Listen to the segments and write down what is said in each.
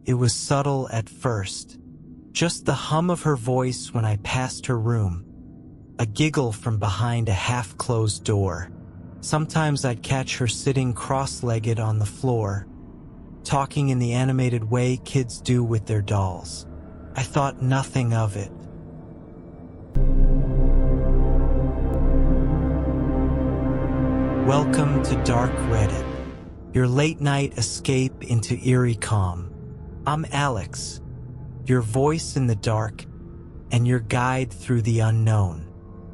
It was subtle at first. Just the hum of her voice when I passed her room. A giggle from behind a half-closed door. Sometimes I'd catch her sitting cross-legged on the floor, talking in the animated way kids do with their dolls. I thought nothing of it. Welcome to Dark Reddit, your late-night escape into eerie calm. I'm Alex, your voice in the dark and your guide through the unknown.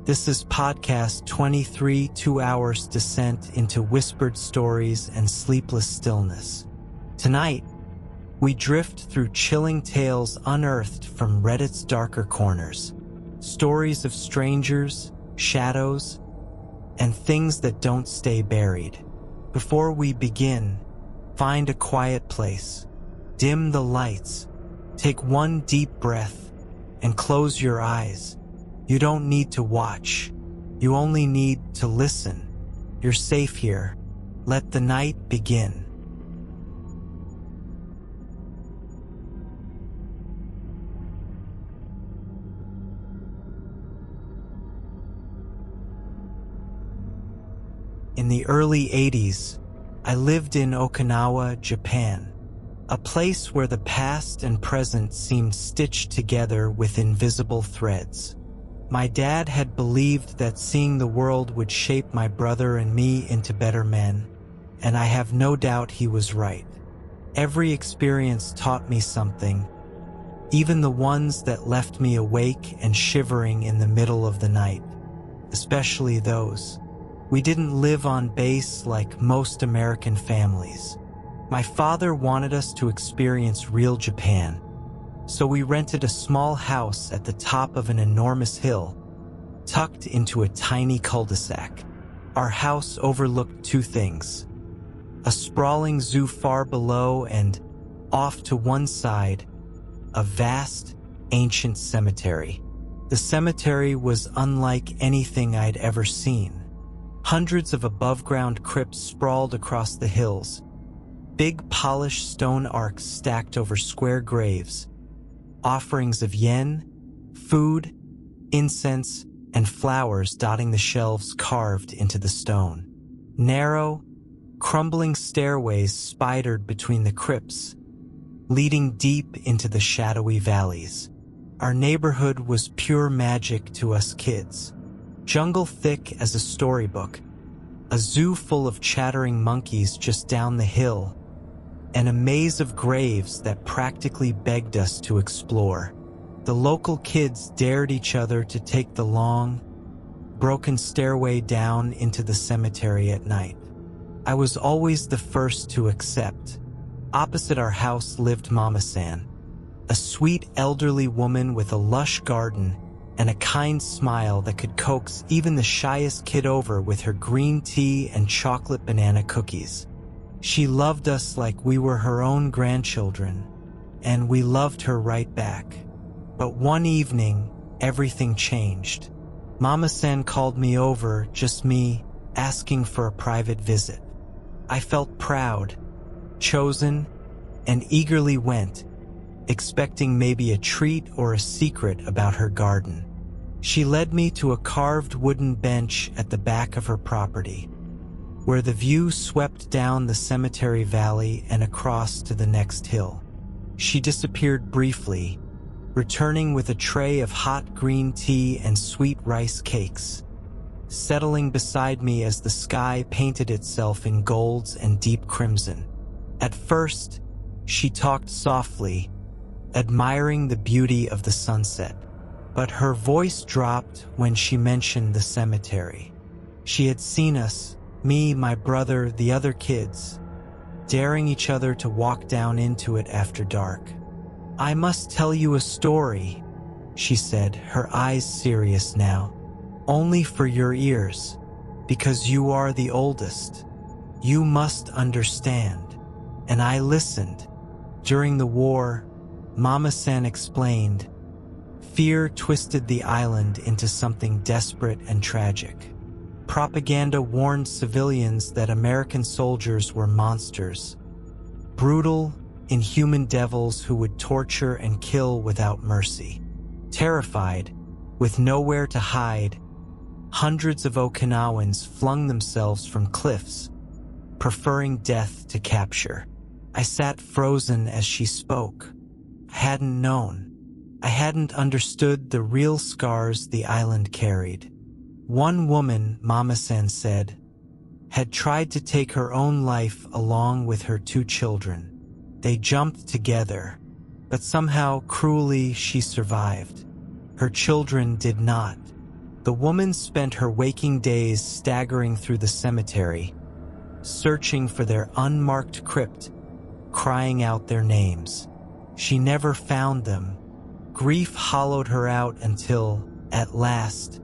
This is podcast 23, 2 hours descent into whispered stories and sleepless stillness. Tonight, we drift through chilling tales unearthed from Reddit's darker corners. Stories of strangers, shadows, and things that don't stay buried. Before we begin, find a quiet place, dim the lights, take one deep breath, and close your eyes. You don't need to watch. You only need to listen. You're safe here. Let the night begin. In the early 80s, I lived in Okinawa, Japan, a place where the past and present seemed stitched together with invisible threads. My dad had believed that seeing the world would shape my brother and me into better men, and I have no doubt he was right. Every experience taught me something, even the ones that left me awake and shivering in the middle of the night, especially those. We didn't live on base like most American families. My father wanted us to experience real Japan, so we rented a small house at the top of an enormous hill, tucked into a tiny cul-de-sac. Our house overlooked two things: a sprawling zoo far below and, off to one side, a vast, ancient cemetery. The cemetery was unlike anything I'd ever seen. Hundreds of above-ground crypts sprawled across the hills, big polished stone arcs stacked over square graves, offerings of yen, food, incense, and flowers dotting the shelves carved into the stone. Narrow, crumbling stairways spidered between the crypts, leading deep into the shadowy valleys. Our neighborhood was pure magic to us kids. Jungle thick as a storybook, a zoo full of chattering monkeys just down the hill, and a maze of graves that practically begged us to explore. The local kids dared each other to take the long, broken stairway down into the cemetery at night. I was always the first to accept. Opposite our house lived Mama-san, a sweet elderly woman with a lush garden and a kind smile that could coax even the shyest kid over with her green tea and chocolate banana cookies. She loved us like we were her own grandchildren, and we loved her right back. But one evening, everything changed. Mama-san called me over, just me, asking for a private visit. I felt proud, chosen, and eagerly went, expecting maybe a treat or a secret about her garden. She led me to a carved wooden bench at the back of her property, where the view swept down the cemetery valley and across to the next hill. She disappeared briefly, returning with a tray of hot green tea and sweet rice cakes, settling beside me as the sky painted itself in golds and deep crimson. At first, she talked softly, admiring the beauty of the sunset. But her voice dropped when she mentioned the cemetery. She had seen us, me, my brother, the other kids, daring each other to walk down into it after dark. "I must tell you a story," she said, her eyes serious now. "Only for your ears, because you are the oldest. You must understand." And I listened. During the war, Mama-san explained, fear twisted the island into something desperate and tragic. Propaganda warned civilians that American soldiers were monsters, brutal, inhuman devils who would torture and kill without mercy. Terrified, with nowhere to hide, hundreds of Okinawans flung themselves from cliffs, preferring death to capture. I sat frozen as she spoke. I hadn't known. I hadn't understood the real scars the island carried. One woman, Mama-san said, had tried to take her own life along with her 2 children. They jumped together, but somehow, cruelly, she survived. Her children did not. The woman spent her waking days staggering through the cemetery, searching for their unmarked crypt, crying out their names. She never found them. Grief hollowed her out until, at last,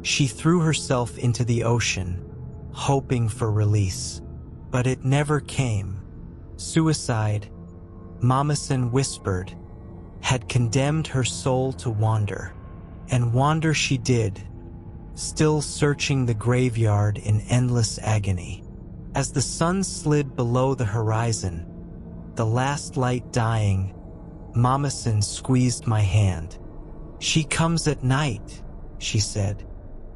she threw herself into the ocean, hoping for release. But it never came. Suicide, Mama-san whispered, had condemned her soul to wander. And wander she did, still searching the graveyard in endless agony. As the sun slid below the horizon, the last light dying, Mama-san squeezed my hand. "She comes at night," she said.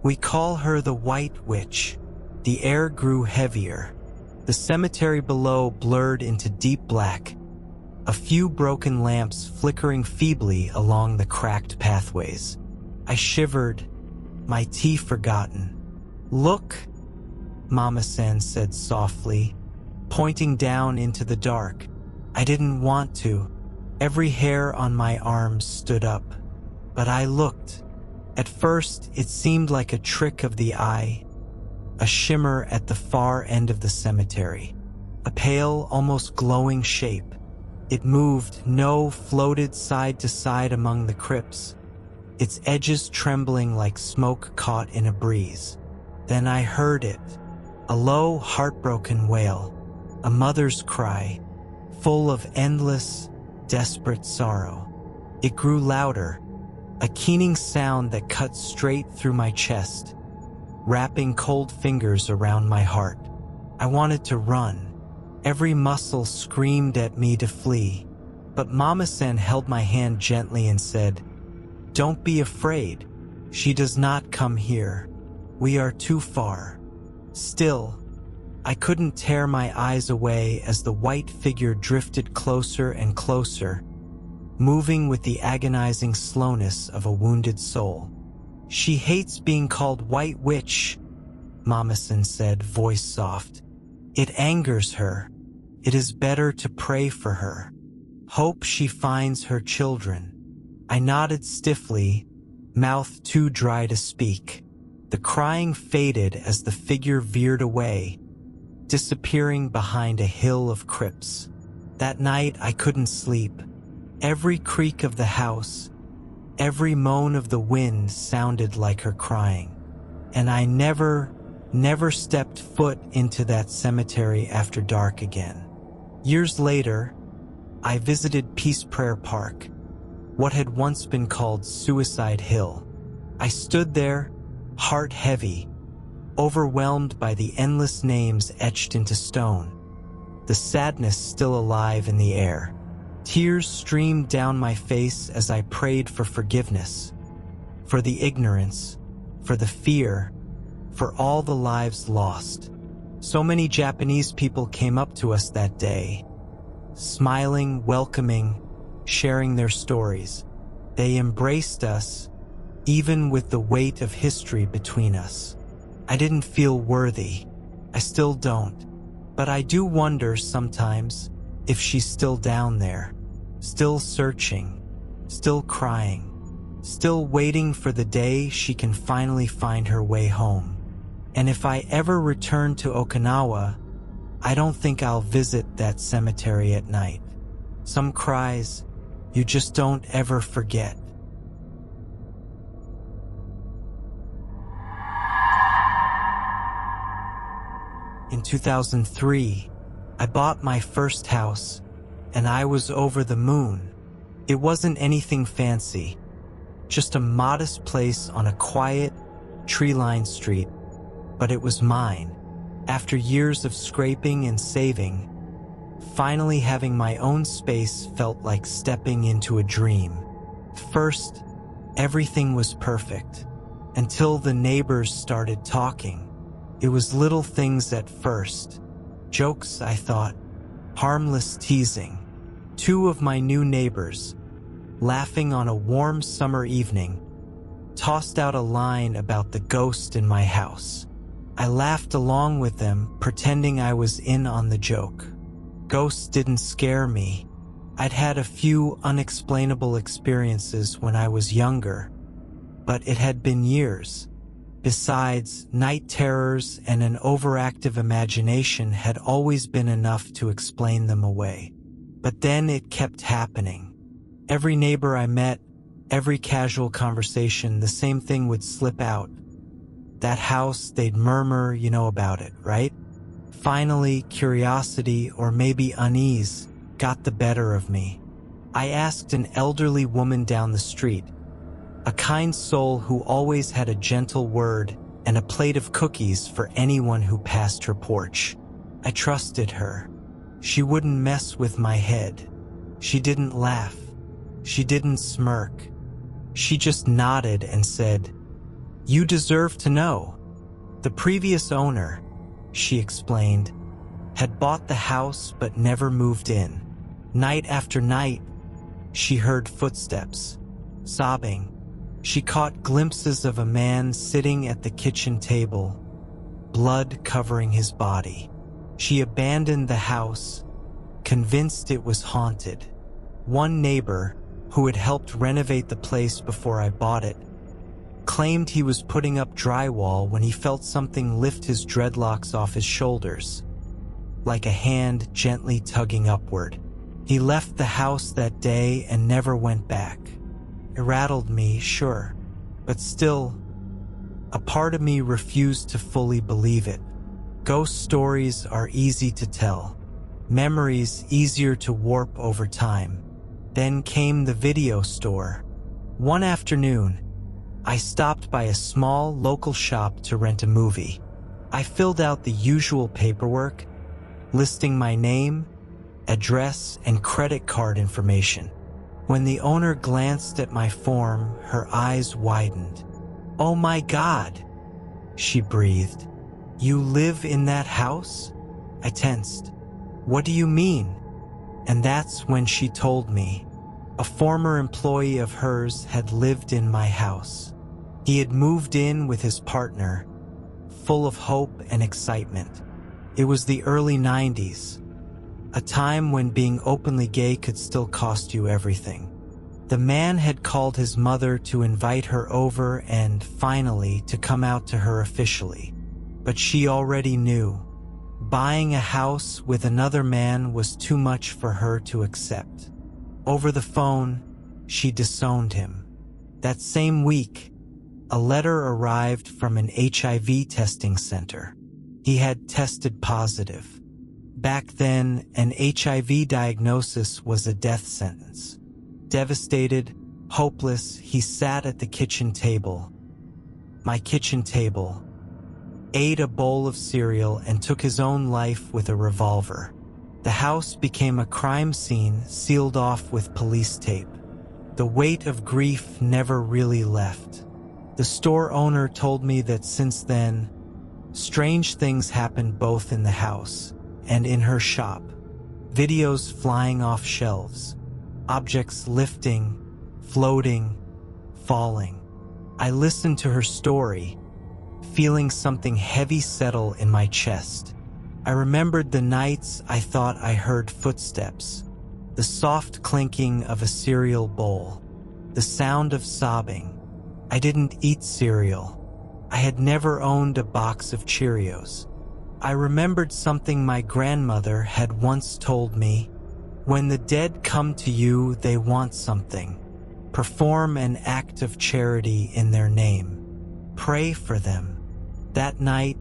"We call her the White Witch." The air grew heavier. The cemetery below blurred into deep black, a few broken lamps flickering feebly along the cracked pathways. I shivered, my tea forgotten. "Look," Mama-san said softly, pointing down into the dark. I didn't want to. Every hair on my arms stood up. But I looked. At first, it seemed like a trick of the eye, a shimmer at the far end of the cemetery, a pale, almost glowing shape. It moved, floated side to side among the crypts, its edges trembling like smoke caught in a breeze. Then I heard it, a low, heartbroken wail, a mother's cry, full of endless, desperate sorrow. It grew louder, a keening sound that cut straight through my chest, wrapping cold fingers around my heart. I wanted to run. Every muscle screamed at me to flee, but Mama-san held my hand gently and said, "Don't be afraid. She does not come here. We are too far." Still, I couldn't tear my eyes away as the white figure drifted closer and closer, moving with the agonizing slowness of a wounded soul. "She hates being called White Witch," Mama-san said, voice soft. "It angers her. It is better to pray for her. Hope she finds her children." I nodded stiffly, mouth too dry to speak. The crying faded as the figure veered away, disappearing behind a hill of crypts. That night I couldn't sleep. Every creak of the house, every moan of the wind sounded like her crying. And I never stepped foot into that cemetery after dark again. Years later, I visited Peace Prayer Park, what had once been called Suicide Hill. I stood there, heart heavy, overwhelmed by the endless names etched into stone, the sadness still alive in the air. Tears streamed down my face as I prayed for forgiveness, for the ignorance, for the fear, for all the lives lost. So many Japanese people came up to us that day, smiling, welcoming, sharing their stories. They embraced us, even with the weight of history between us. I didn't feel worthy. I still don't. But I do wonder sometimes if she's still down there, still searching, still crying, still waiting for the day she can finally find her way home. And if I ever return to Okinawa, I don't think I'll visit that cemetery at night. Some cries you just don't ever forget. In 2003, I bought my first house, and I was over the moon. It wasn't anything fancy, just a modest place on a quiet, tree-lined street, but it was mine. After years of scraping and saving, Finally having my own space felt like stepping into a dream. First, everything was perfect, until the neighbors started talking. It was little things at first. Jokes, I thought. Harmless teasing. Two of my new neighbors, laughing on a warm summer evening, tossed out a line about the ghost in my house. I laughed along with them, pretending I was in on the joke. Ghosts didn't scare me. I'd had a few unexplainable experiences when I was younger, but it had been years. Besides, night terrors and an overactive imagination had always been enough to explain them away. But then it kept happening. Every neighbor I met, every casual conversation, the same thing would slip out. That house, they'd murmur, you know about it, right? Finally, curiosity, or maybe unease, got the better of me. I asked an elderly woman down the street, a kind soul who always had a gentle word and a plate of cookies for anyone who passed her porch. I trusted her. She wouldn't mess with my head. She didn't laugh. She didn't smirk. She just nodded and said, "You deserve to know." The previous owner, she explained, had bought the house but never moved in. Night after night, she heard footsteps, sobbing. She caught glimpses of a man sitting at the kitchen table, blood covering his body. She abandoned the house, convinced it was haunted. One neighbor, who had helped renovate the place before I bought it, claimed he was putting up drywall when he felt something lift his dreadlocks off his shoulders, like a hand gently tugging upward. He left the house that day and never went back. It rattled me, sure, but still, a part of me refused to fully believe it. Ghost stories are easy to tell, memories easier to warp over time. Then came the video store. One afternoon, I stopped by a small local shop to rent a movie. I filled out the usual paperwork, listing my name, address, and credit card information. When the owner glanced at my form, her eyes widened. "Oh my God," she breathed. "You live in that house?" I tensed. "What do you mean?" And that's when she told me. A former employee of hers had lived in my house. He had moved in with his partner, full of hope and excitement. It was the early 90s, a time when being openly gay could still cost you everything. The man had called his mother to invite her over and, finally, to come out to her officially. But she already knew. Buying a house with another man was too much for her to accept. Over the phone, she disowned him. That same week, a letter arrived from an HIV testing center. He had tested positive. Back then, an HIV diagnosis was a death sentence. Devastated, hopeless, he sat at the kitchen table, my kitchen table, ate a bowl of cereal, and took his own life with a revolver. The house became a crime scene sealed off with police tape. The weight of grief never really left. The store owner told me that since then, strange things happened both in the house and in her shop. Videos flying off shelves, objects lifting, floating, falling. I listened to her story, feeling something heavy settle in my chest. I remembered the nights I thought I heard footsteps, the soft clinking of a cereal bowl, the sound of sobbing. I didn't eat cereal. I had never owned a box of Cheerios. I remembered something my grandmother had once told me. When the dead come to you, they want something. Perform an act of charity in their name. Pray for them. That night,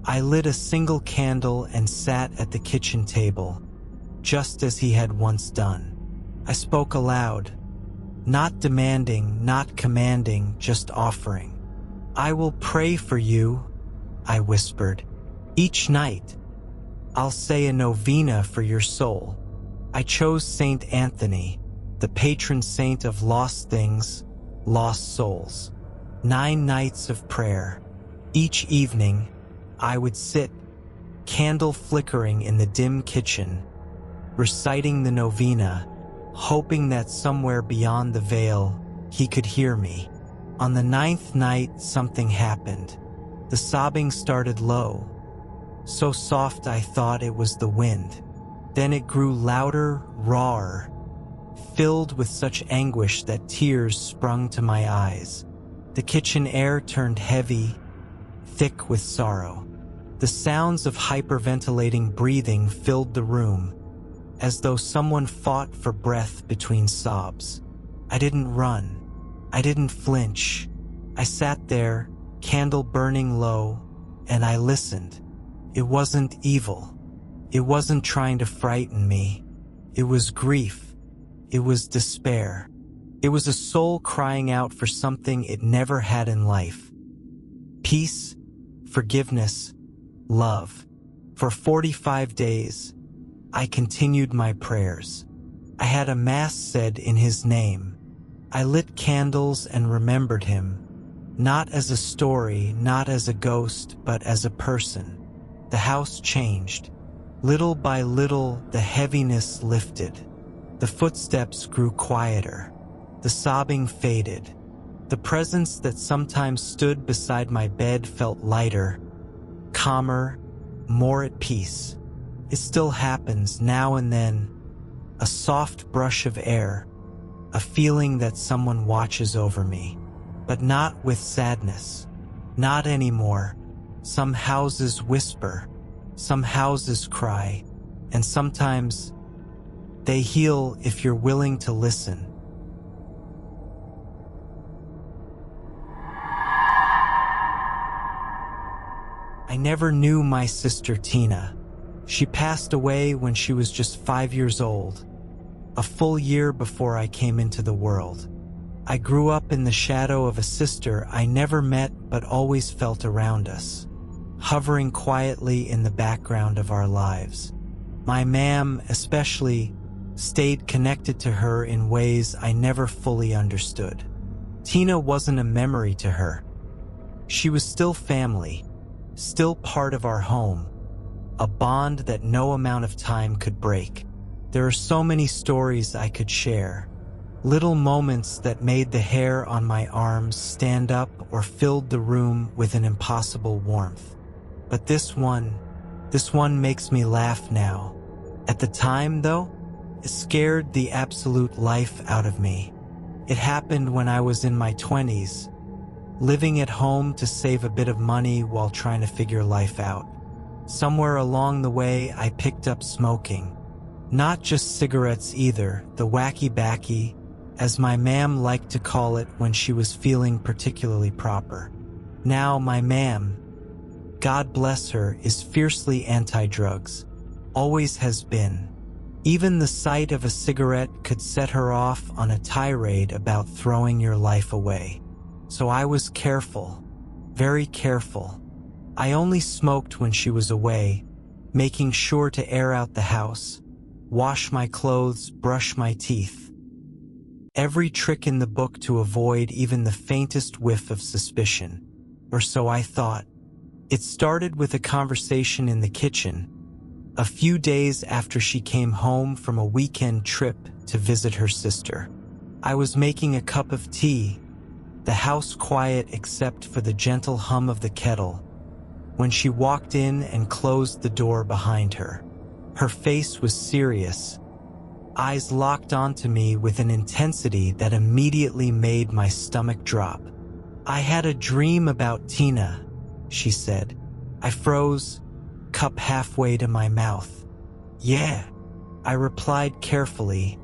I lit a single candle and sat at the kitchen table, just as he had once done. I spoke aloud, not demanding, not commanding, just offering. "I will pray for you," I whispered, "each night. I'll say a novena for your soul. I chose Saint Anthony, the patron saint of lost things, lost souls. 9 nights of prayer. Each evening, I would sit, candle flickering in the dim kitchen, reciting the novena, hoping that somewhere beyond the veil, he could hear me. On the 9th night, something happened. The sobbing started low, so soft I thought it was the wind. Then it grew louder, rawer, filled with such anguish that tears sprung to my eyes. The kitchen air turned heavy, thick with sorrow. The sounds of hyperventilating breathing filled the room, as though someone fought for breath between sobs. I didn't run. I didn't flinch. I sat there, candle burning low, and I listened. It wasn't evil. It wasn't trying to frighten me. It was grief. It was despair. It was a soul crying out for something it never had in life. Peace, forgiveness, love. For 45 days, I continued my prayers. I had a mass said in his name. I lit candles and remembered him, not as a story, not as a ghost, but as a person. The house changed. Little by little, the heaviness lifted. The footsteps grew quieter. The sobbing faded. The presence that sometimes stood beside my bed felt lighter, calmer, more at peace. It still happens now and then, a soft brush of air, a feeling that someone watches over me, but not with sadness. Not anymore. Some houses whisper, some houses cry, and sometimes they heal if you're willing to listen. I never knew my sister Tina. She passed away when she was just 5 years old, a full year before I came into the world. I grew up in the shadow of a sister I never met but always felt around us, hovering quietly in the background of our lives. My ma'am, especially, stayed connected to her in ways I never fully understood. Tina wasn't a memory to her. She was still family, still part of our home, a bond that no amount of time could break. There are so many stories I could share, little moments that made the hair on my arms stand up or filled the room with an impossible warmth. But this one makes me laugh now. At the time, though, it scared the absolute life out of me. It happened when I was in my 20s, living at home to save a bit of money while trying to figure life out. Somewhere along the way, I picked up smoking. Not just cigarettes either, the wacky-backy, as my ma'am liked to call it when she was feeling particularly proper. Now my ma'am, God bless her, is fiercely anti-drugs. Always has been. Even the sight of a cigarette could set her off on a tirade about throwing your life away. So I was careful, very careful. I only smoked when she was away, making sure to air out the house, wash my clothes, brush my teeth. Every trick in the book to avoid even the faintest whiff of suspicion, or so I thought. It started with a conversation in the kitchen, a few days after she came home from a weekend trip to visit her sister. I was making a cup of tea, the house quiet except for the gentle hum of the kettle, when she walked in and closed the door behind her. Her face was serious, eyes locked onto me with an intensity that immediately made my stomach drop. I had a dream about Tina, she said. I froze, cup halfway to my mouth. Yeah, I replied carefully,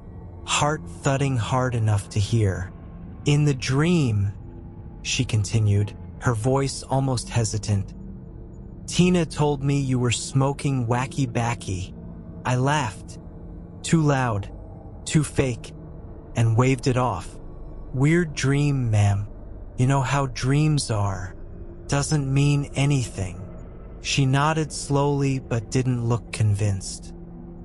heart thudding hard enough to hear. In the dream, she continued, her voice almost hesitant, Tina told me you were smoking wacky-backy. I laughed, too loud, too fake, and waved it off. Weird dream, ma'am. You know how dreams are. Doesn't mean anything. She nodded slowly but didn't look convinced.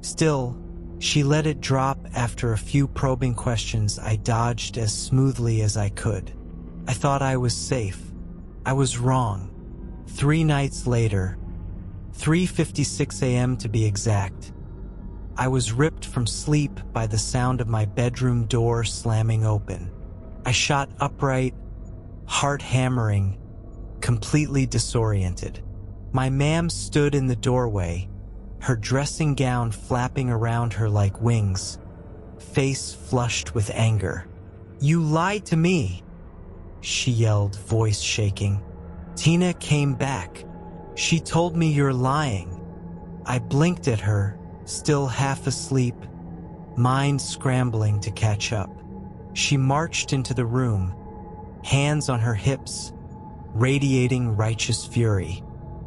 Still, she let it drop after a few probing questions I dodged as smoothly as I could. I thought I was safe. I was wrong. 3 nights later, 3:56 a.m. to be exact, I was ripped from sleep by the sound of my bedroom door slamming open. I shot upright, heart hammering, completely disoriented. My ma'am stood in the doorway, her dressing gown flapping around her like wings, face flushed with anger. "You lied to me," she yelled, voice shaking. "Tina came back. She told me you're lying." I blinked at her, still half asleep, mind scrambling to catch up. She marched into the room, hands on her hips, radiating righteous fury.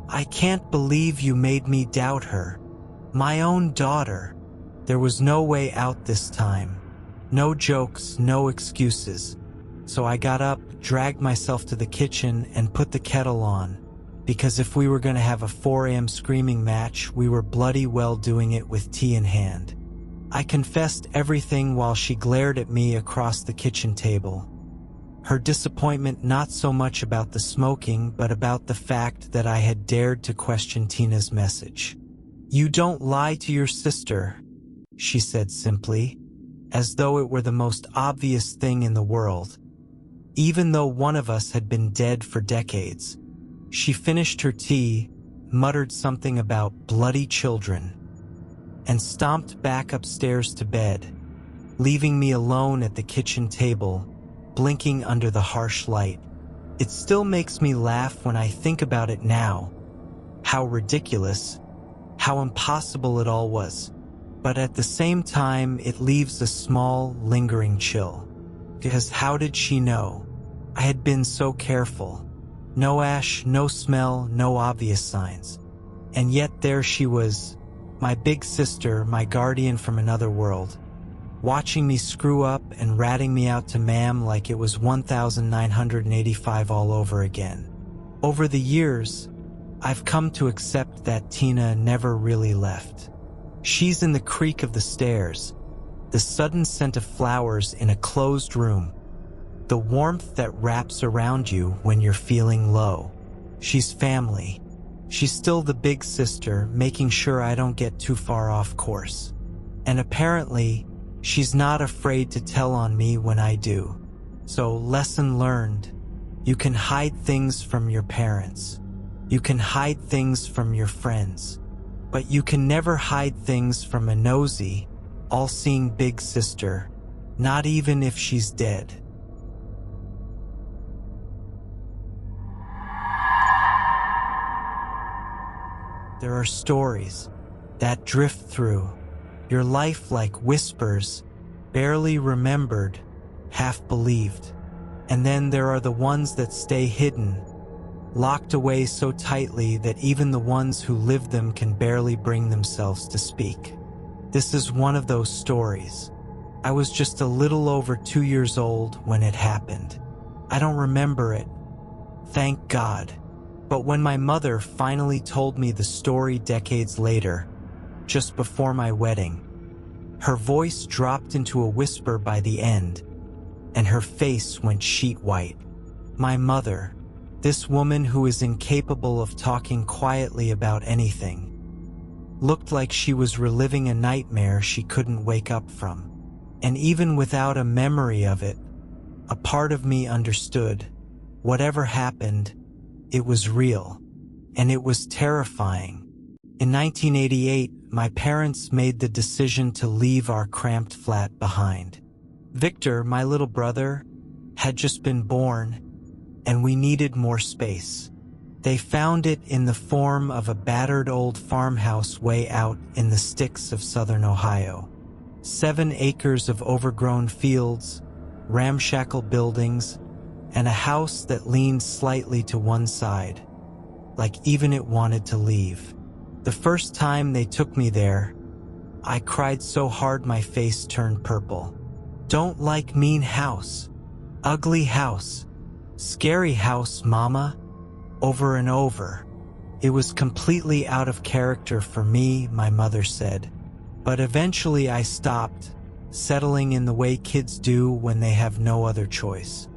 "I can't believe you made me doubt her. My own daughter." There was no way out this time. No jokes, no excuses. So I got up, dragged myself to the kitchen, and put the kettle on. Because if we were going to have a 4 a.m. screaming match, we were bloody well doing it with tea in hand. I confessed everything while she glared at me across the kitchen table. Her disappointment not so much about the smoking, but about the fact that I had dared to question Tina's message. "You don't lie to your sister," she said simply, as though it were the most obvious thing in the world. Even though one of us had been dead for decades. She finished her tea, muttered something about bloody children, and stomped back upstairs to bed, leaving me alone at the kitchen table, blinking under the harsh light. It still makes me laugh when I think about it now. How ridiculous, how impossible it all was. But at the same time, it leaves a small, lingering chill. Because how did she know? I had been so careful. No ash, no smell, no obvious signs. And yet there she was, my big sister, my guardian from another world, watching me screw up and ratting me out to ma'am like it was 1985 all over again. Over the years, I've come to accept that Tina never really left. She's in the creak of the stairs, the sudden scent of flowers in a closed room, the warmth that wraps around you when you're feeling low. She's family. She's still the big sister, making sure I don't get too far off course. And apparently, she's not afraid to tell on me when I do. So, lesson learned. You can hide things from your parents. You can hide things from your friends. But you can never hide things from a nosy, all-seeing big sister, not even if she's dead. There are stories that drift through your life like whispers, barely remembered, half believed. And then there are the ones that stay hidden, locked away so tightly that even the ones who live them can barely bring themselves to speak. This is one of those stories. I was just a little over 2 years old when it happened. I don't remember it, thank God. But when my mother finally told me the story decades later, just before my wedding, her voice dropped into a whisper by the end, and her face went sheet white. My mother, this woman who is incapable of talking quietly about anything, looked like she was reliving a nightmare she couldn't wake up from. And even without a memory of it, a part of me understood, whatever happened, it was real, and it was terrifying. In 1988, my parents made the decision to leave our cramped flat behind. Victor, my little brother, had just been born, and we needed more space. They found it in the form of a battered old farmhouse way out in the sticks of southern Ohio. 7 acres of overgrown fields, ramshackle buildings, and a house that leaned slightly to one side, like even it wanted to leave. The first time they took me there, I cried so hard my face turned purple. Don't like mean house, ugly house, scary house, mama, over and over. It was completely out of character for me, my mother said. But eventually I stopped, settling in the way kids do when they have no other choice.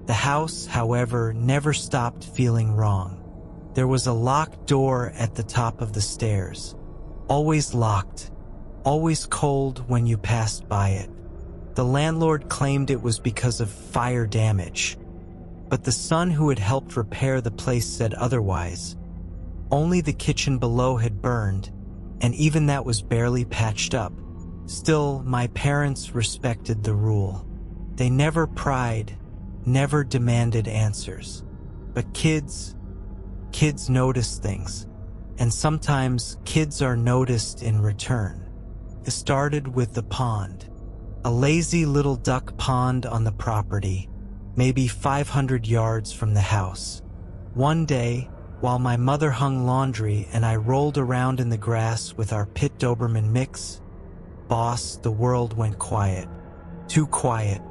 The house, however, never stopped feeling wrong. There was a locked door at the top of the stairs. Always locked, always cold when you passed by it. The landlord claimed it was because of fire damage, but the son who had helped repair the place said otherwise. Only the kitchen below had burned, and even that was barely patched up. Still, my parents respected the rule. They never pried, never demanded answers. But kids notice things, and sometimes kids are noticed in return. It started with the pond. A lazy little duck pond on the property, maybe 500 yards from the house. One day, while my mother hung laundry and I rolled around in the grass with our Pit Doberman mix, Boss, the world went quiet. Too quiet.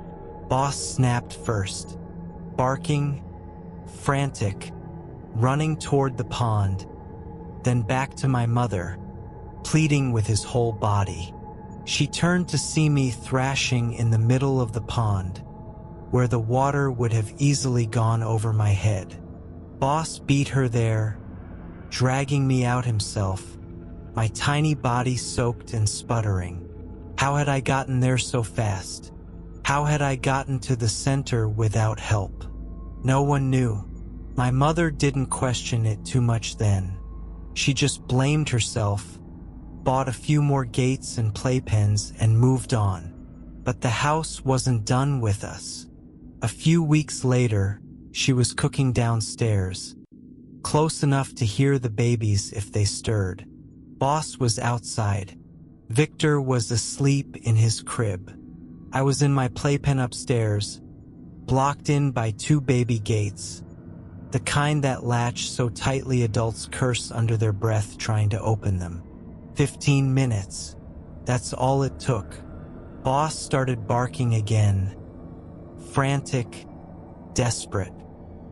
Boss snapped first, barking, frantic, running toward the pond, then back to my mother, pleading with his whole body. She turned to see me thrashing in the middle of the pond, where the water would have easily gone over my head. Boss beat her there, dragging me out himself, my tiny body soaked and sputtering. How had I gotten there so fast? How had I gotten to the center without help? No one knew. My mother didn't question it too much then. She just blamed herself, bought a few more gates and playpens, and moved on. But the house wasn't done with us. A few weeks later, she was cooking downstairs, close enough to hear the babies if they stirred. Boss was outside. Victor was asleep in his crib. I was in my playpen upstairs, blocked in by 2 baby gates, the kind that latch so tightly adults curse under their breath trying to open them. 15 minutes. That's all it took. Boss started barking again. Frantic, desperate.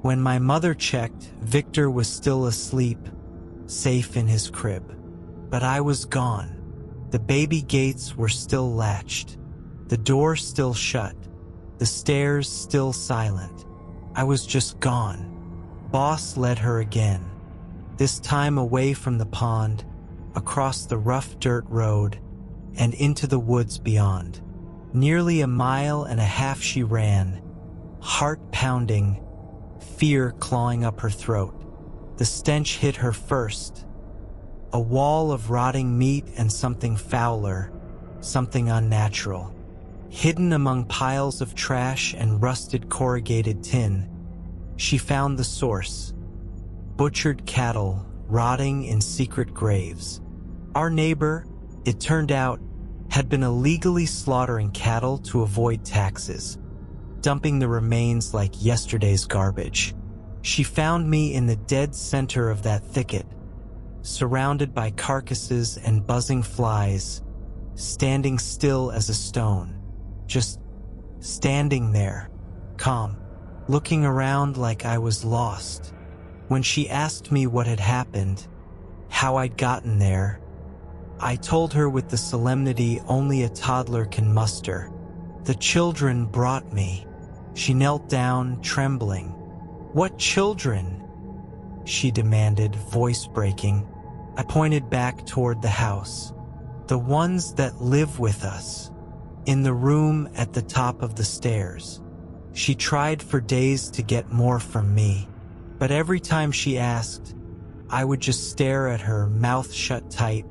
When my mother checked, Victor was still asleep, safe in his crib. But I was gone. The baby gates were still latched. The door still shut. The stairs still silent. I was just gone. Boss led her again. This time away from the pond, across the rough dirt road, and into the woods beyond. Nearly 1.5 miles she ran, heart pounding, fear clawing up her throat. The stench hit her first. A wall of rotting meat and something fouler, something unnatural. Hidden among piles of trash and rusted corrugated tin, she found the source. Butchered cattle rotting in secret graves. Our neighbor, it turned out, had been illegally slaughtering cattle to avoid taxes, dumping the remains like yesterday's garbage. She found me in the dead center of that thicket, surrounded by carcasses and buzzing flies, standing still as a stone, just standing there, calm, looking around like I was lost. When she asked me what had happened, how I'd gotten there, I told her with the solemnity only a toddler can muster. The children brought me. She knelt down, trembling. What children? She demanded, voice breaking. I pointed back toward the house. The ones that live with us, in the room at the top of the stairs. She tried for days to get more from me, but every time she asked, I would just stare at her, mouth shut tight,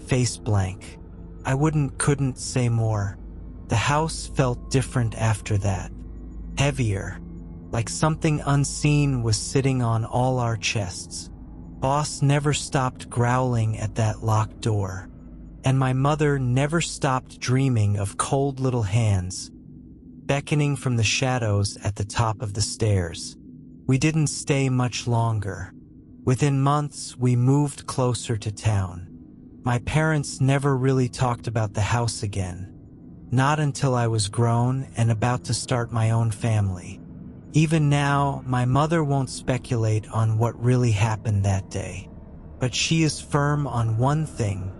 face blank. I couldn't say more. The house felt different after that. Heavier, like something unseen was sitting on all our chests. Boss never stopped growling at that locked door, and my mother never stopped dreaming of cold little hands beckoning from the shadows at the top of the stairs. We didn't stay much longer. Within months, we moved closer to town. My parents never really talked about the house again, not until I was grown and about to start my own family. Even now, my mother won't speculate on what really happened that day. but she is firm on one thing.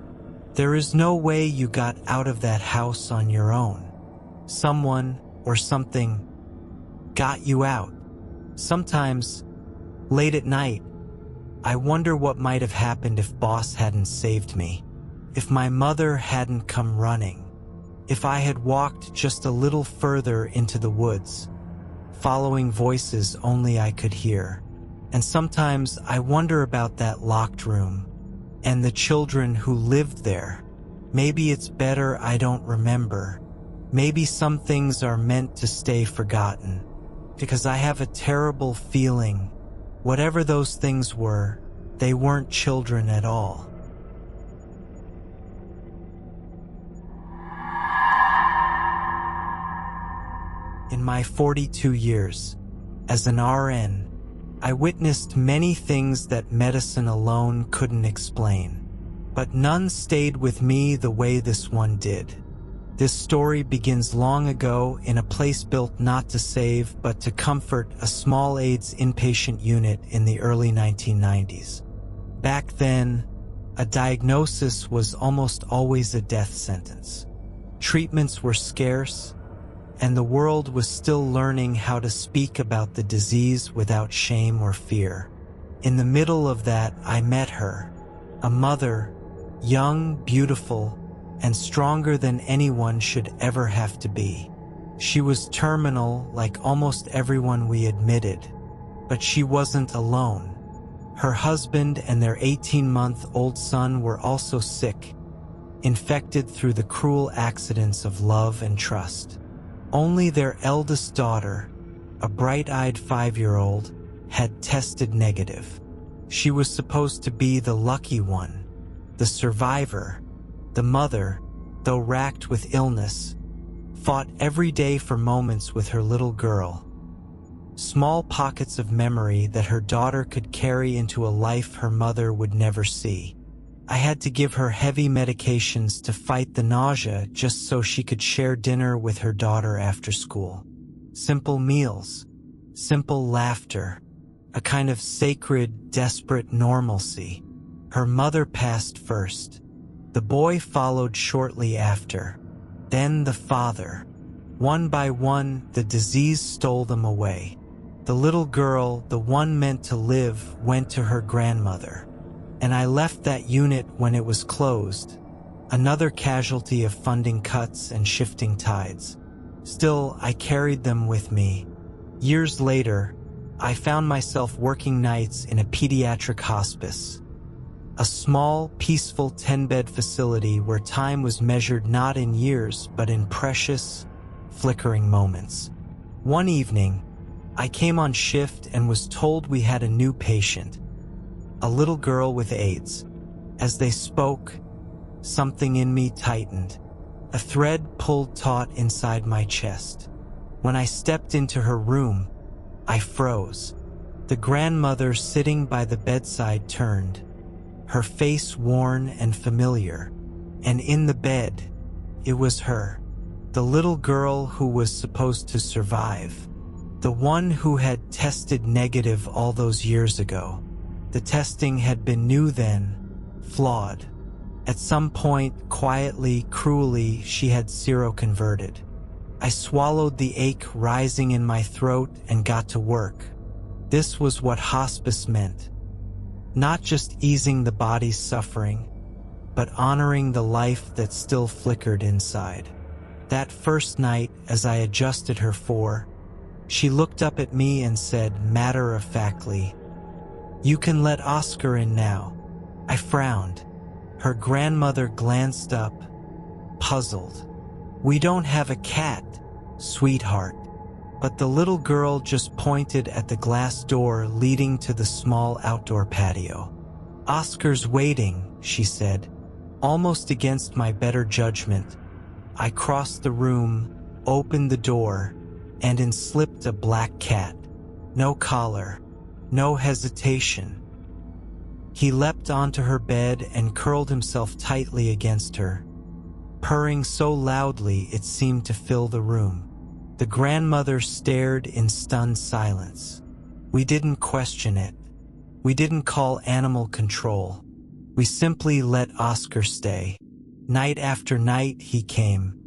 There is no way you got out of that house on your own. Someone or something got you out. Sometimes, late at night, I wonder what might have happened if Boss hadn't saved me, if my mother hadn't come running, if I had walked just a little further into the woods, following voices only I could hear. And sometimes I wonder about that locked room and the children who lived there. Maybe it's better I don't remember. Maybe some things are meant to stay forgotten, because I have a terrible feeling whatever those things were, they weren't children at all. In my 42 years as an RN, I witnessed many things that medicine alone couldn't explain, but none stayed with me the way this one did. This story begins long ago in a place built not to save but to comfort a small AIDS inpatient unit in the early 1990s. Back then, a diagnosis was almost always a death sentence. Treatments were scarce, and the world was still learning how to speak about the disease without shame or fear. In the middle of that, I met her, a mother, young, beautiful, and stronger than anyone should ever have to be. She was terminal, like almost everyone we admitted, but she wasn't alone. Her husband and their 18-month-old son were also sick, infected through the cruel accidents of love and trust. Only their eldest daughter, a bright-eyed 5-year-old, had tested negative. She was supposed to be the lucky one, the survivor. The mother, though racked with illness, fought every day for moments with her little girl. Small pockets of memory that her daughter could carry into a life her mother would never see. I had to give her heavy medications to fight the nausea just so she could share dinner with her daughter after school. Simple meals, simple laughter, a kind of sacred, desperate normalcy. Her mother passed first. The boy followed shortly after. Then the father. One by one, the disease stole them away. The little girl, the one meant to live, went to her grandmother. And I left that unit when it was closed, another casualty of funding cuts and shifting tides. Still, I carried them with me. Years later, I found myself working nights in a pediatric hospice, a small, peaceful 10-bed facility where time was measured not in years but in precious, flickering moments. One evening, I came on shift and was told we had a new patient, a little girl with AIDS. As they spoke, something in me tightened. A thread pulled taut inside my chest. When I stepped into her room, I froze. The grandmother sitting by the bedside turned, her face worn and familiar, and in the bed, it was her, the little girl who was supposed to survive, the one who had tested negative all those years ago. The testing had been new then, flawed. At some point, quietly, cruelly, she had seroconverted. I swallowed the ache rising in my throat and got to work. This was what hospice meant. Not just easing the body's suffering, but honoring the life that still flickered inside. That first night, as I adjusted her for, she looked up at me and said matter-of-factly, "You can let Oscar in now." I frowned. Her grandmother glanced up, puzzled. "We don't have a cat, sweetheart." But the little girl just pointed at the glass door leading to the small outdoor patio. "Oscar's waiting," she said, almost against my better judgment. I crossed the room, opened the door, and in slipped a black cat. No collar, no hesitation. He leapt onto her bed and curled himself tightly against her, purring so loudly it seemed to fill the room. The grandmother stared in stunned silence. We didn't question it. We didn't call animal control. We simply let Oscar stay. Night after night he came.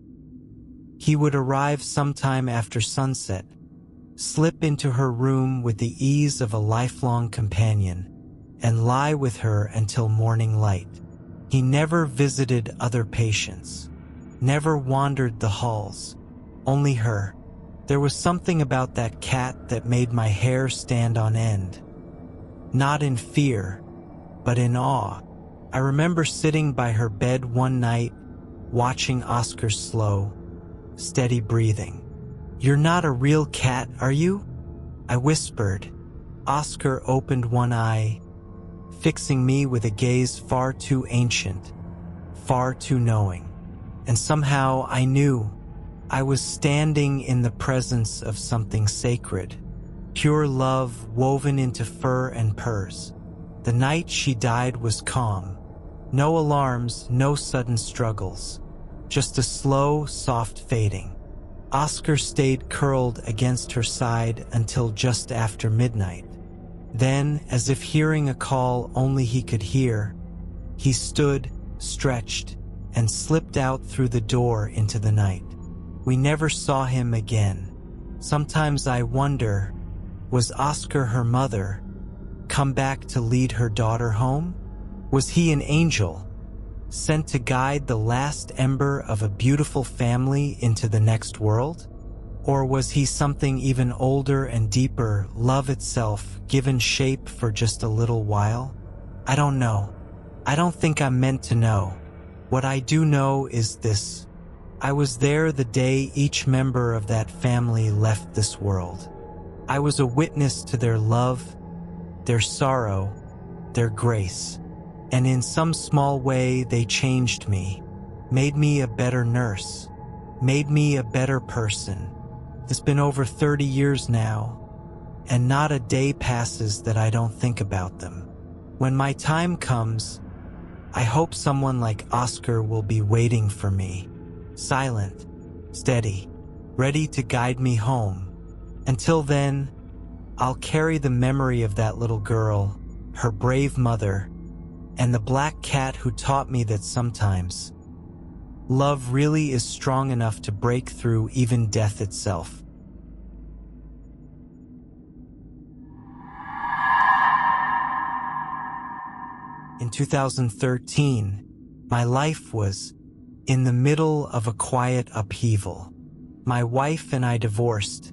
He would arrive sometime after sunset, slip into her room with the ease of a lifelong companion, and lie with her until morning light. He never visited other patients, never wandered the halls, only her. There was something about that cat that made my hair stand on end. Not in fear, but in awe. I remember sitting by her bed one night, watching Oscar's slow, steady breathing. "You're not a real cat, are you?" I whispered. Oscar opened one eye, fixing me with a gaze far too ancient, far too knowing. And somehow I knew I was standing in the presence of something sacred, pure love woven into fur and purrs. The night she died was calm. No alarms, no sudden struggles, just a slow, soft fading. Oscar stayed curled against her side until just after midnight. Then, as if hearing a call only he could hear, he stood, stretched, and slipped out through the door into the night. We never saw him again. Sometimes I wonder, was Oscar her mother, come back to lead her daughter home? Was he an angel, sent to guide the last ember of a beautiful family into the next world? Or was he something even older and deeper, love itself, given shape for just a little while? I don't know. I don't think I'm meant to know. What I do know is this. I was there the day each member of that family left this world. I was a witness to their love, their sorrow, their grace. And in some small way they changed me, made me a better nurse, made me a better person. It's been over 30 years now, and not a day passes that I don't think about them. When my time comes, I hope someone like Oscar will be waiting for me, silent, steady, ready to guide me home. Until then, I'll carry the memory of that little girl, her brave mother, and the black cat who taught me that sometimes love really is strong enough to break through even death itself. In 2013, my life was in the middle of a quiet upheaval. My wife and I divorced,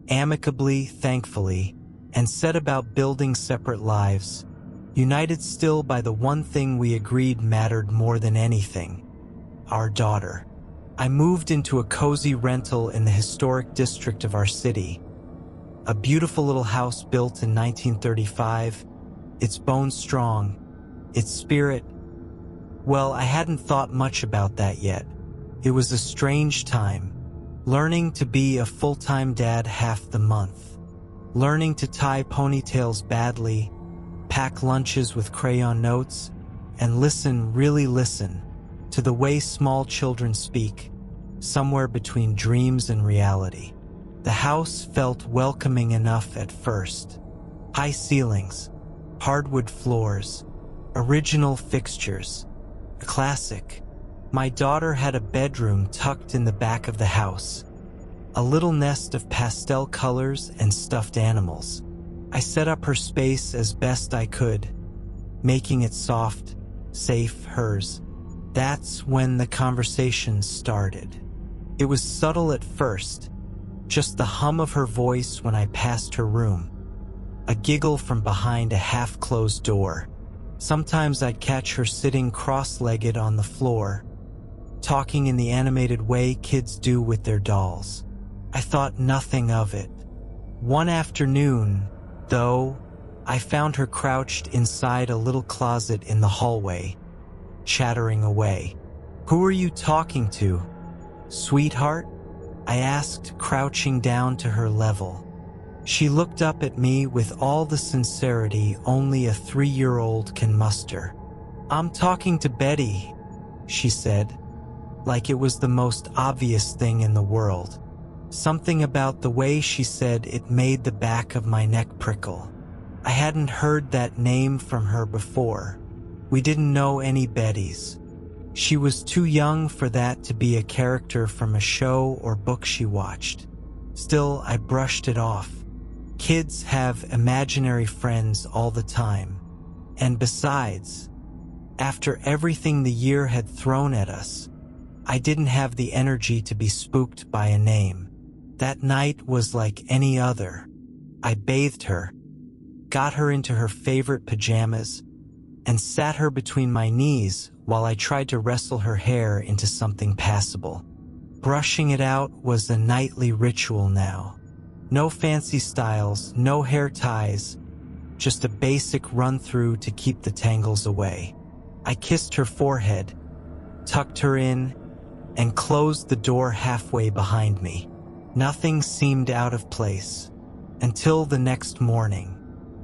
amicably, thankfully, and set about building separate lives, united still by the one thing we agreed mattered more than anything: our daughter. I moved into a cozy rental in the historic district of our city. A beautiful little house built in 1935, its bones strong, its spirit. Well, I hadn't thought much about that yet. It was a strange time, learning to be a full-time dad half the month, learning to tie ponytails badly, pack lunches with crayon notes, and really listen, to the way small children speak, somewhere between dreams and reality. The house felt welcoming enough at first. High ceilings, hardwood floors, original fixtures. Classic. My daughter had a bedroom tucked in the back of the house, a little nest of pastel colors and stuffed animals. I set up her space as best I could, making it soft, safe, hers. That's when the conversation started. It was subtle at first, just the hum of her voice when I passed her room, a giggle from behind a half-closed door. Sometimes I'd catch her sitting cross-legged on the floor, talking in the animated way kids do with their dolls. I thought nothing of it. One afternoon, though, I found her crouched inside a little closet in the hallway, chattering away. "Who are you talking to, sweetheart?" I asked, crouching down to her level. She looked up at me with all the sincerity only a 3-year-old can muster. "I'm talking to Betty," she said, like it was the most obvious thing in the world. Something about the way she said it made the back of my neck prickle. I hadn't heard that name from her before. We didn't know any Bettys. She was too young for that to be a character from a show or book she watched. Still, I brushed it off. Kids have imaginary friends all the time. And besides, after everything the year had thrown at us, I didn't have the energy to be spooked by a name. That night was like any other. I bathed her, got her into her favorite pajamas, and sat her between my knees while I tried to wrestle her hair into something passable. Brushing it out was a nightly ritual now. No fancy styles, no hair ties, just a basic run-through to keep the tangles away. I kissed her forehead, tucked her in, and closed the door halfway behind me. Nothing seemed out of place until the next morning.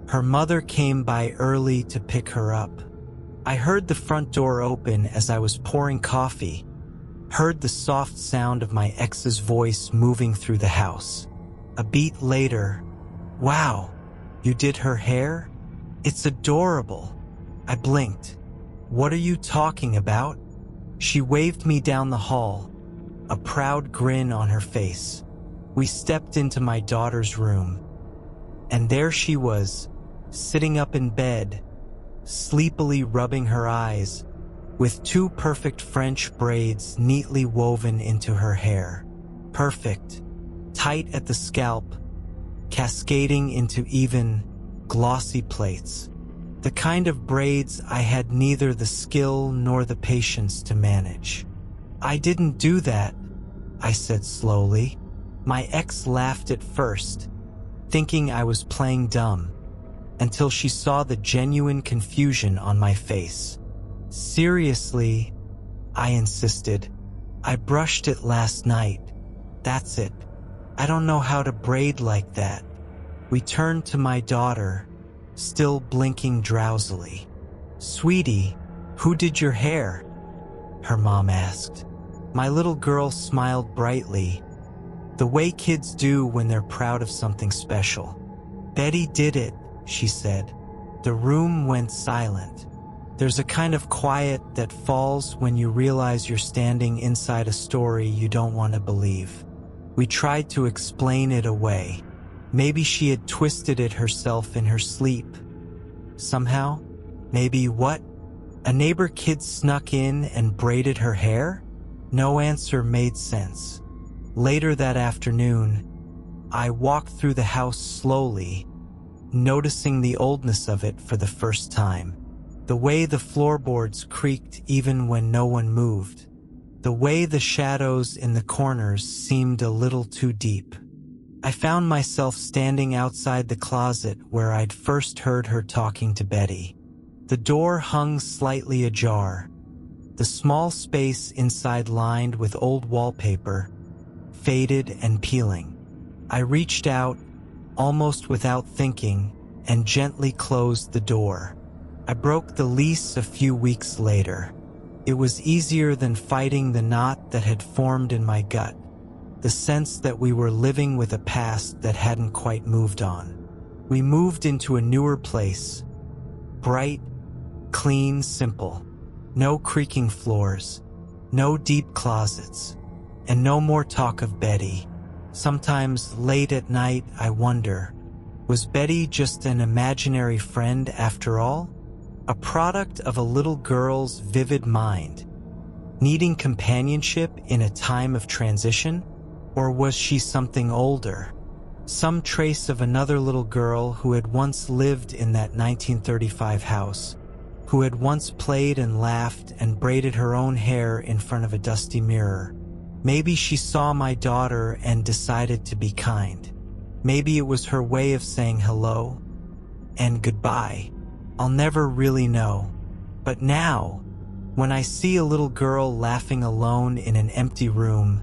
Her mother came by early to pick her up. I heard the front door open as I was pouring coffee, heard the soft sound of my ex's voice moving through the house. A beat later, "Wow, you did her hair? It's adorable." I blinked. "What are you talking about?" She waved me down the hall, a proud grin on her face. We stepped into my daughter's room, and there she was, sitting up in bed, sleepily rubbing her eyes, with two perfect French braids neatly woven into her hair. Perfect, tight at the scalp, cascading into even, glossy plaits. The kind of braids I had neither the skill nor the patience to manage. "I didn't do that," I said slowly. My ex laughed at first, thinking I was playing dumb, until she saw the genuine confusion on my face. "Seriously," I insisted. "I brushed it last night. That's it. I don't know how to braid like that." We turned to my daughter, still blinking drowsily. "Sweetie, who did your hair?" her mom asked. My little girl smiled brightly, the way kids do when they're proud of something special. "Betty did it," she said. The room went silent. There's a kind of quiet that falls when you realize you're standing inside a story you don't want to believe. We tried to explain it away. Maybe she had twisted it herself in her sleep. Somehow? Maybe what? A neighbor kid snuck in and braided her hair? No answer made sense. Later that afternoon, I walked through the house slowly, noticing the oldness of it for the first time. The way the floorboards creaked even when no one moved. The way the shadows in the corners seemed a little too deep. I found myself standing outside the closet where I'd first heard her talking to Betty. The door hung slightly ajar, the small space inside lined with old wallpaper, faded and peeling. I reached out, almost without thinking, and gently closed the door. I broke the lease a few weeks later. It was easier than fighting the knot that had formed in my gut, the sense that we were living with a past that hadn't quite moved on. We moved into a newer place, bright, clean, simple. No creaking floors, no deep closets, and no more talk of Betty. Sometimes late at night I wonder, was Betty just an imaginary friend after all? A product of a little girl's vivid mind, needing companionship in a time of transition? Or was she something older? Some trace of another little girl who had once lived in that 1935 house, who had once played and laughed and braided her own hair in front of a dusty mirror. Maybe she saw my daughter and decided to be kind. Maybe it was her way of saying hello and goodbye. I'll never really know. But now, when I see a little girl laughing alone in an empty room,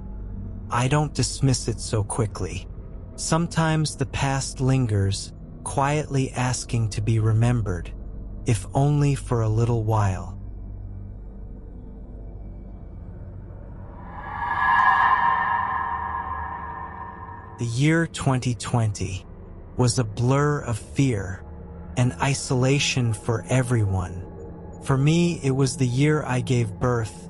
I don't dismiss it so quickly. Sometimes the past lingers, quietly asking to be remembered, if only for a little while. The year 2020 was a blur of fear and isolation for everyone. For me, it was the year I gave birth,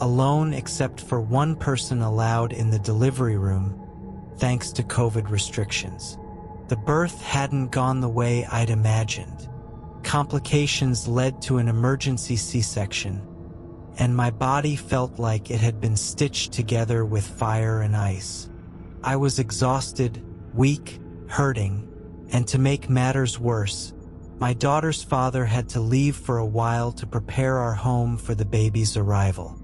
alone except for one person allowed in the delivery room, thanks to COVID restrictions. The birth hadn't gone the way I'd imagined. Complications led to an emergency C-section, and my body felt like it had been stitched together with fire and ice. I was exhausted, weak, hurting, and to make matters worse, my daughter's father had to leave for a while to prepare our home for the baby's arrival.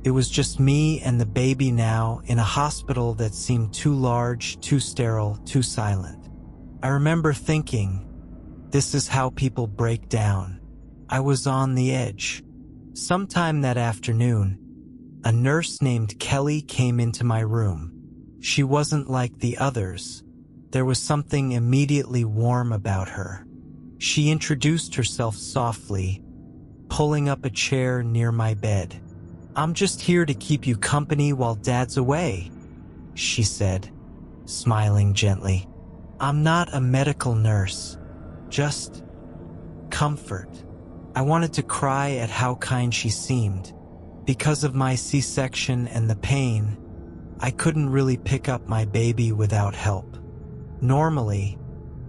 It was just me and the baby now in a hospital that seemed too large, too sterile, too silent. I remember thinking, this is how people break down. I was on the edge. Sometime that afternoon, a nurse named Kelly came into my room. She wasn't like the others. There was something immediately warm about her. She introduced herself softly, pulling up a chair near my bed. "I'm just here to keep you company while Dad's away," she said, smiling gently. "I'm not a medical nurse, just comfort." I wanted to cry at how kind she seemed. Because of my C-section and the pain, I couldn't really pick up my baby without help. Normally,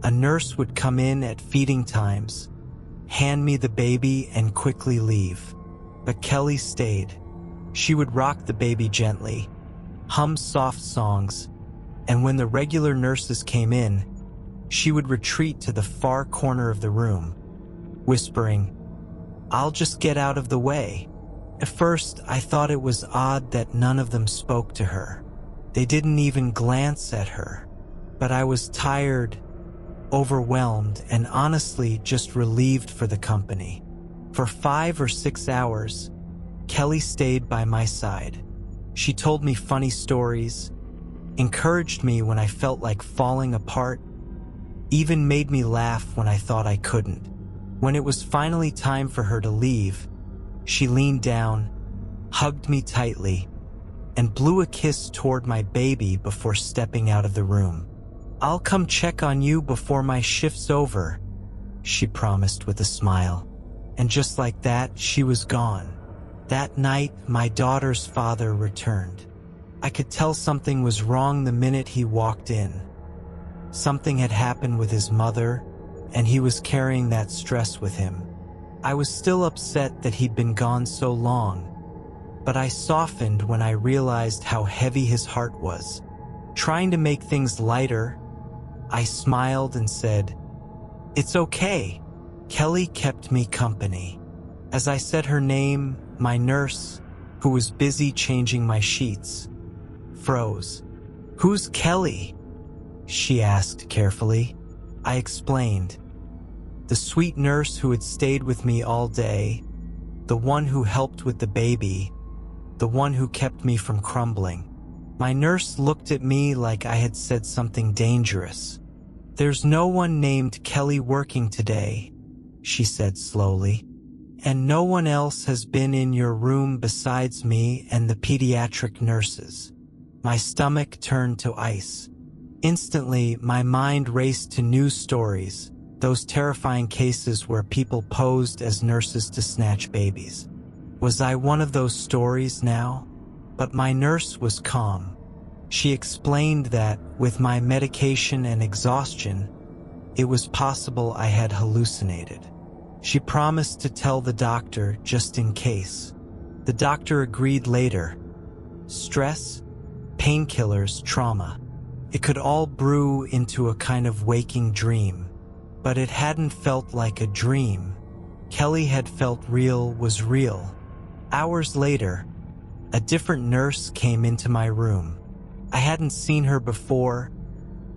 a nurse would come in at feeding times, hand me the baby and quickly leave. But Kelly stayed. She would rock the baby gently, hum soft songs, and when the regular nurses came in, she would retreat to the far corner of the room, whispering, "I'll just get out of the way." At first, I thought it was odd that none of them spoke to her. They didn't even glance at her. But I was tired, overwhelmed, and honestly just relieved for the company. For 5 or 6 hours, Kelly stayed by my side. She told me funny stories, encouraged me when I felt like falling apart, even made me laugh when I thought I couldn't. When it was finally time for her to leave, she leaned down, hugged me tightly, and blew a kiss toward my baby before stepping out of the room. "I'll come check on you before my shift's over," she promised with a smile. And just like that, she was gone. That night, my daughter's father returned. I could tell something was wrong the minute he walked in. Something had happened with his mother, and he was carrying that stress with him. I was still upset that he'd been gone so long, but I softened when I realized how heavy his heart was. Trying to make things lighter, I smiled and said, "It's okay." Kelly kept me company. As I said her name, my nurse, who was busy changing my sheets, froze. "Who's Kelly?" she asked carefully. I explained. The sweet nurse who had stayed with me all day, the one who helped with the baby, the one who kept me from crumbling. My nurse looked at me like I had said something dangerous. "There's no one named Kelly working today," she said slowly, "and no one else has been in your room besides me and the pediatric nurses." My stomach turned to ice. Instantly, my mind raced to news stories, those terrifying cases where people posed as nurses to snatch babies. Was I one of those stories now? But my nurse was calm. She explained that, with my medication and exhaustion, it was possible I had hallucinated. She promised to tell the doctor just in case. The doctor agreed later. Stress, painkillers, trauma. It could all brew into a kind of waking dream. But it hadn't felt like a dream. Kelly had felt real was real. Hours later, a different nurse came into my room. I hadn't seen her before,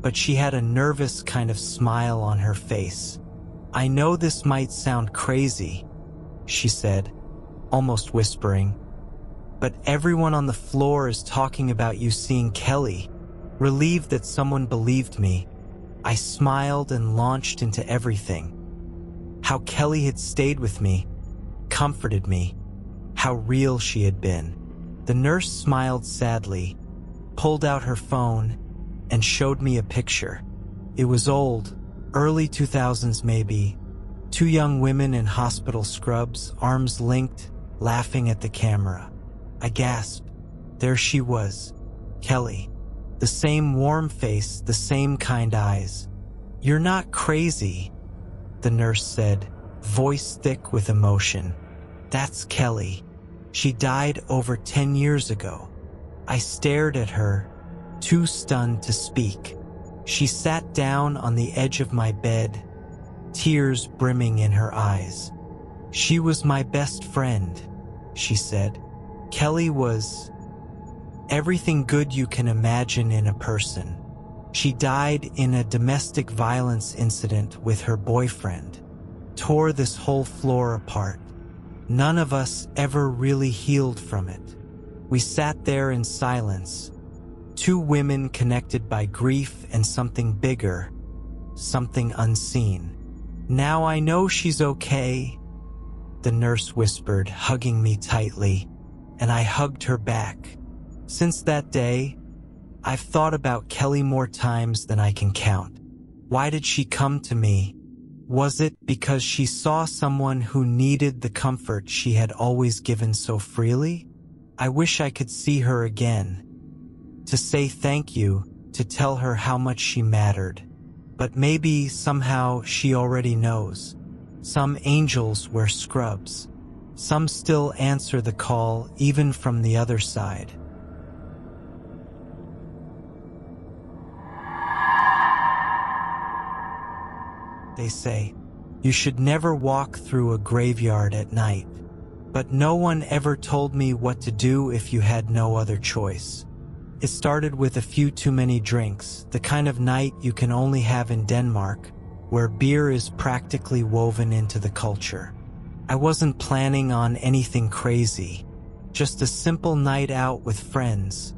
but she had a nervous kind of smile on her face. "I know this might sound crazy," she said, almost whispering, "but everyone on the floor is talking about you seeing Kelly." Relieved that someone believed me, I smiled and launched into everything. How Kelly had stayed with me, comforted me, how real she had been. The nurse smiled sadly, pulled out her phone, and showed me a picture. It was old, early 2000s maybe, Two young women in hospital scrubs, arms linked, laughing at the camera. I gasped. There she was, Kelly. The same warm face, the same kind eyes. "You're not crazy," the nurse said, voice thick with emotion. "That's Kelly. She died over 10 years ago." I stared at her, too stunned to speak. She sat down on the edge of my bed, tears brimming in her eyes. "She was my best friend," she said. "Kelly was everything good you can imagine in a person. She died in a domestic violence incident with her boyfriend. Tore this whole floor apart. None of us ever really healed from it." We sat there in silence, two women connected by grief and something bigger, something unseen. "Now I know she's okay," the nurse whispered, hugging me tightly, and I hugged her back. Since that day, I've thought about Kelly more times than I can count. Why did she come to me? Was it because she saw someone who needed the comfort she had always given so freely? I wish I could see her again, to say thank you, to tell her how much she mattered. But maybe somehow she already knows. Some angels wear scrubs. Some still answer the call even from the other side. They say, you should never walk through a graveyard at night. But no one ever told me what to do if you had no other choice. It started with a few too many drinks, the kind of night you can only have in Denmark, where beer is practically woven into the culture. I wasn't planning on anything crazy, just a simple night out with friends,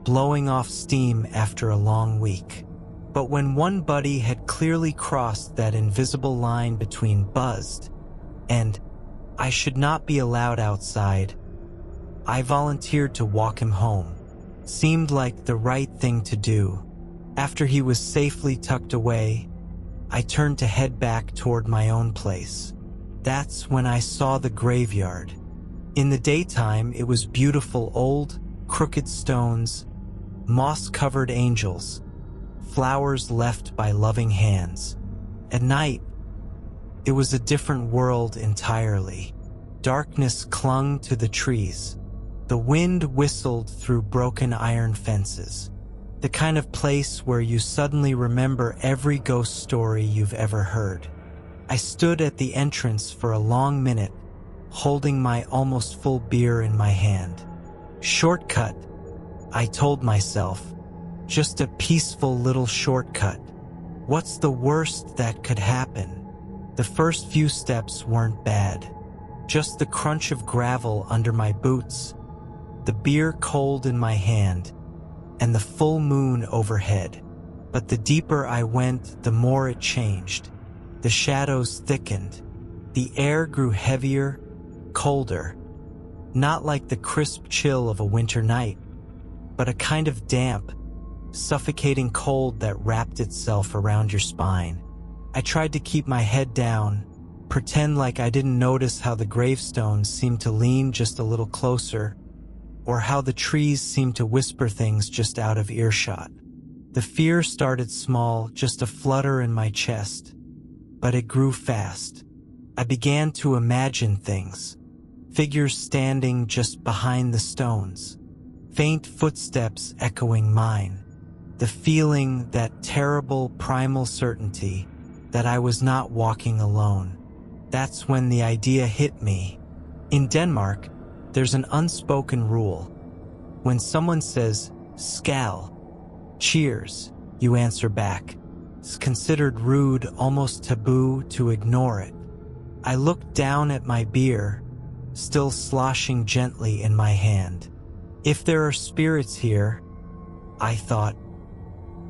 blowing off steam after a long week. But when one buddy had clearly crossed that invisible line between buzzed and I should not be allowed outside, I volunteered to walk him home. Seemed like the right thing to do. After he was safely tucked away, I turned to head back toward my own place. That's when I saw the graveyard. In the daytime, it was beautiful old, crooked stones, moss-covered angels, flowers left by loving hands. At night, it was a different world entirely. Darkness clung to the trees. The wind whistled through broken iron fences. The kind of place where you suddenly remember every ghost story you've ever heard. I stood at the entrance for a long minute, holding my almost full beer in my hand. Shortcut, I told myself. Just a peaceful little shortcut. What's the worst that could happen? The first few steps weren't bad. Just the crunch of gravel under my boots, the beer cold in my hand, and the full moon overhead. But the deeper I went, the more it changed. The shadows thickened. The air grew heavier, colder. Not like the crisp chill of a winter night, but a kind of damp, suffocating cold that wrapped itself around your spine. I tried to keep my head down, pretend like I didn't notice how the gravestones seemed to lean just a little closer, or how the trees seemed to whisper things just out of earshot. The fear started small, just a flutter in my chest, but it grew fast. I began to imagine things, figures standing just behind the stones, faint footsteps echoing mine. The feeling, that terrible primal certainty that I was not walking alone. That's when the idea hit me. In Denmark, there's an unspoken rule. When someone says, "Skål," cheers, you answer back. It's considered rude, almost taboo, to ignore it. I looked down at my beer, still sloshing gently in my hand. If there are spirits here, I thought,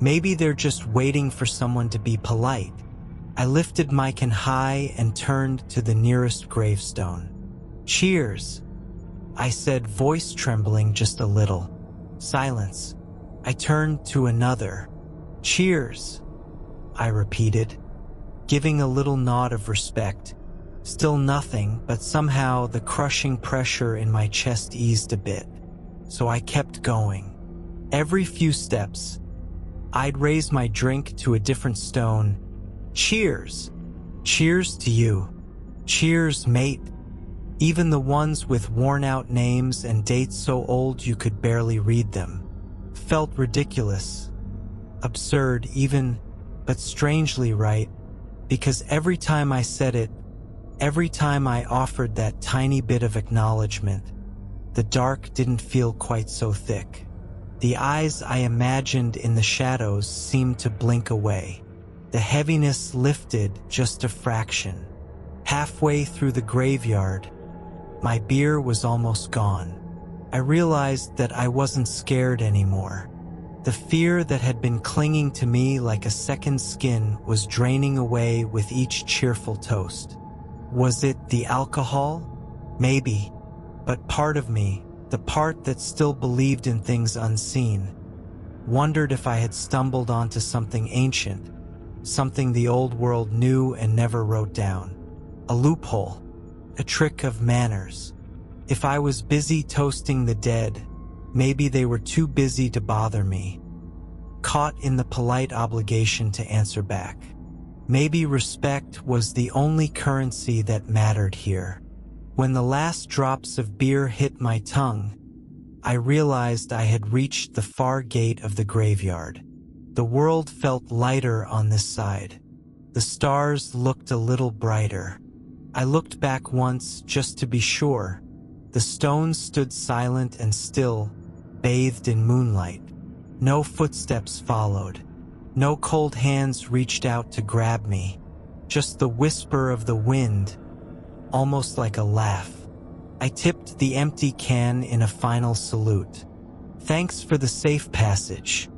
maybe they're just waiting for someone to be polite. I lifted my can high and turned to the nearest gravestone. "Cheers," I said, voice trembling just a little. Silence. I turned to another. "Cheers," I repeated. giving a little nod of respect. Still nothing, but somehow the crushing pressure in my chest eased a bit. So I kept going. Every few steps, I'd raise my drink to a different stone. Cheers! Cheers to you. Cheers, mate. Even the ones with worn-out names and dates so old you could barely read them felt ridiculous, absurd even, but strangely right, because every time I said it, every time I offered that tiny bit of acknowledgement, the dark didn't feel quite so thick. The eyes I imagined in the shadows seemed to blink away. The heaviness lifted just a fraction. Halfway through the graveyard, my beer was almost gone. I realized that I wasn't scared anymore. The fear that had been clinging to me like a second skin was draining away with each cheerful toast. Was it the alcohol? Maybe. But part of me, the part that still believed in things unseen, wondered if I had stumbled onto something ancient, something the old world knew and never wrote down. A loophole, a trick of manners. If I was busy toasting the dead, maybe they were too busy to bother me, caught in the polite obligation to answer back. Maybe respect was the only currency that mattered here. When the last drops of beer hit my tongue, I realized I had reached the far gate of the graveyard. The world felt lighter on this side. The stars looked a little brighter. I looked back once just to be sure. The stones stood silent and still, bathed in moonlight. No footsteps followed. No cold hands reached out to grab me. Just the whisper of the wind, almost like a laugh. I tipped the empty can in a final salute. "Thanks for the safe passage,"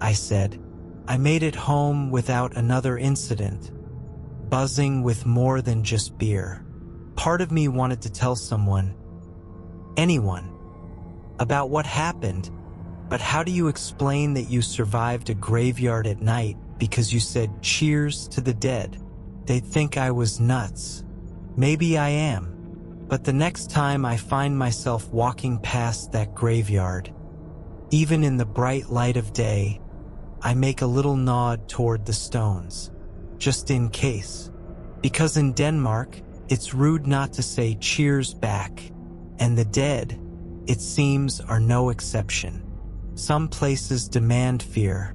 I said. I made it home without another incident, buzzing with more than just beer. Part of me wanted to tell someone, anyone, about what happened, but how do you explain that you survived a graveyard at night because you said cheers to the dead? They'd think I was nuts. Maybe I am. But the next time I find myself walking past that graveyard, even in the bright light of day, I make a little nod toward the stones, just in case. Because in Denmark, it's rude not to say cheers back, and the dead, it seems, are no exception. Some places demand fear,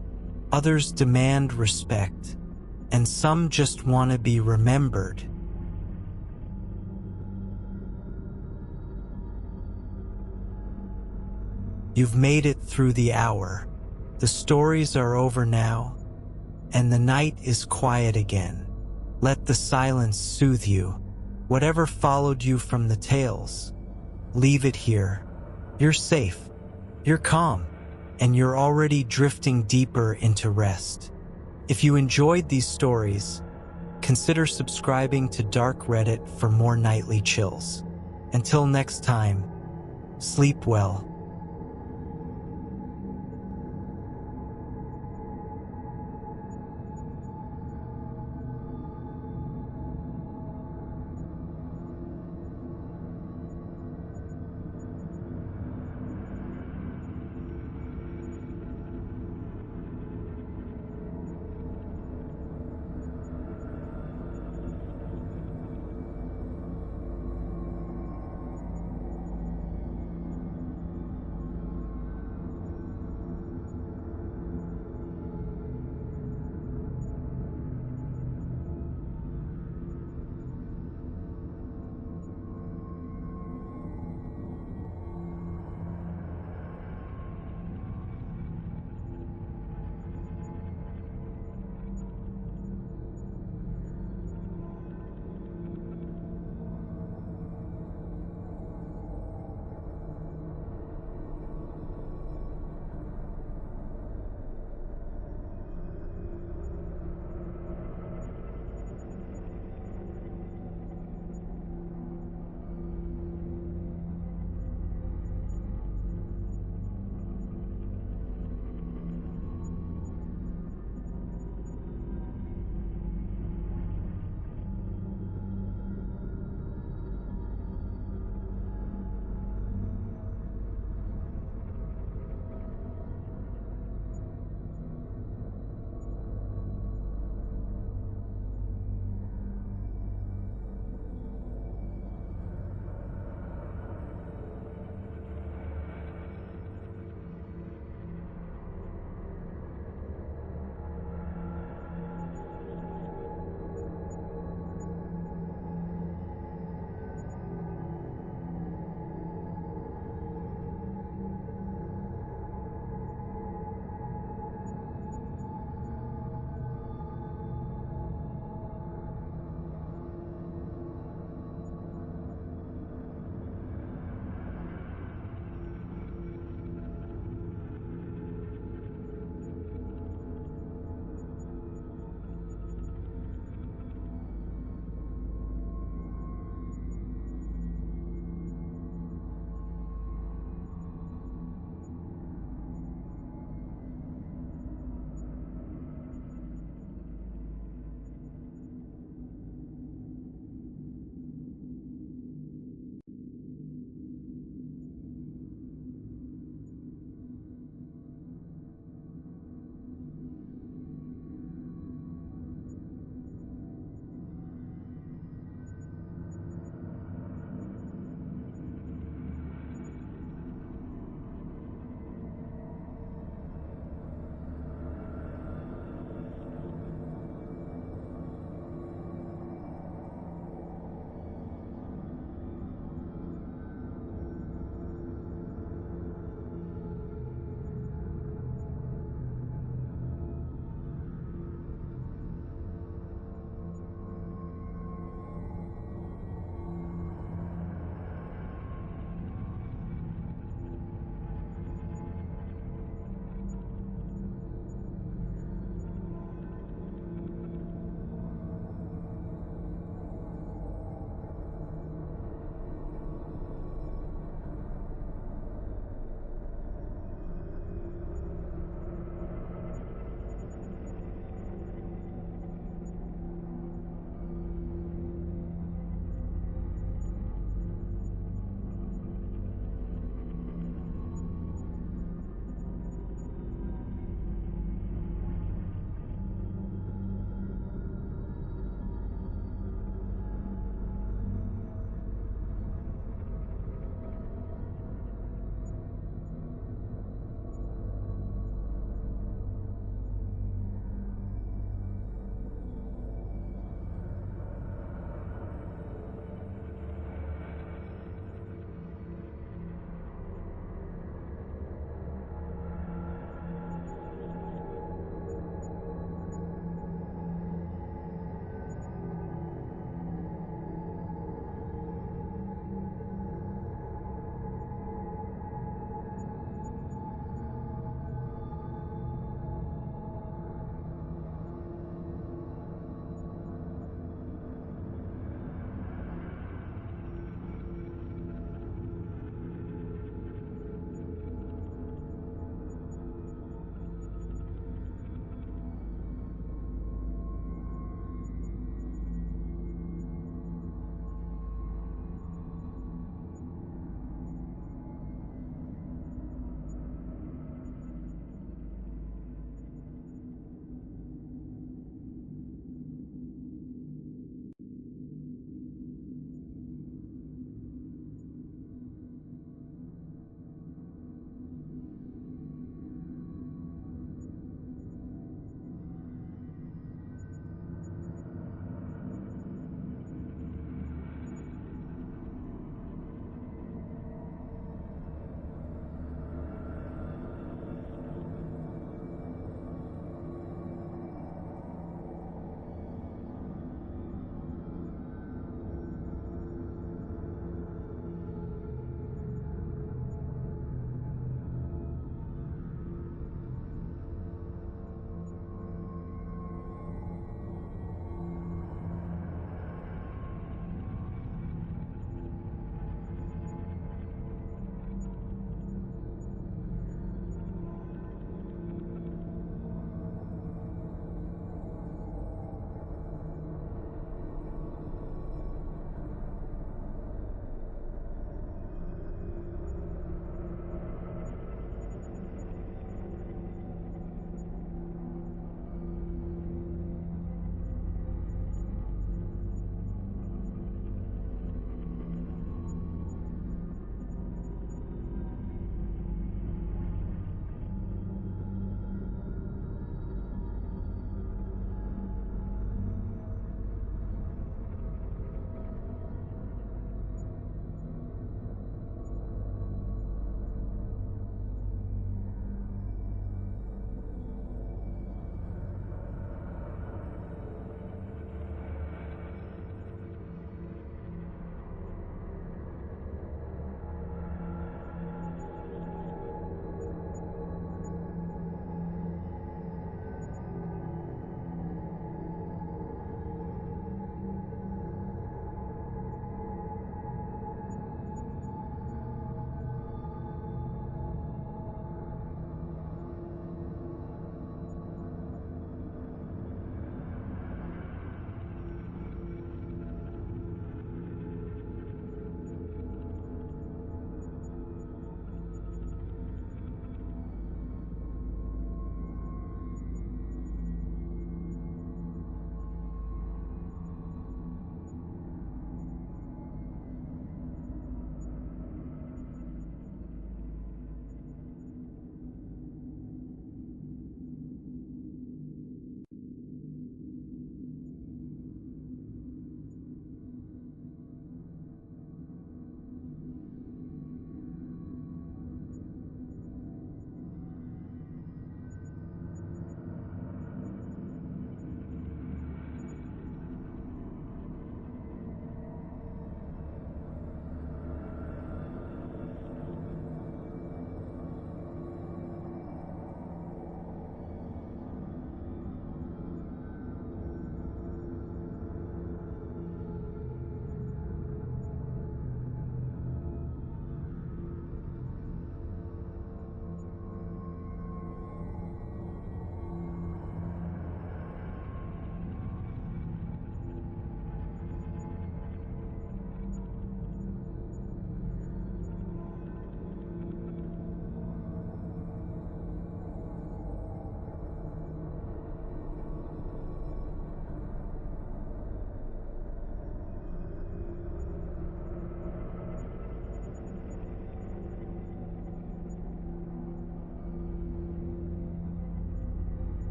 others demand respect, and some just want to be remembered. You've made it through the hour. The stories are over now, and the night is quiet again. Let the silence soothe you. Whatever followed you from the tales, leave it here. You're safe, you're calm, and you're already drifting deeper into rest. If you enjoyed these stories, consider subscribing to Dark Reddit for more nightly chills. Until next time, sleep well.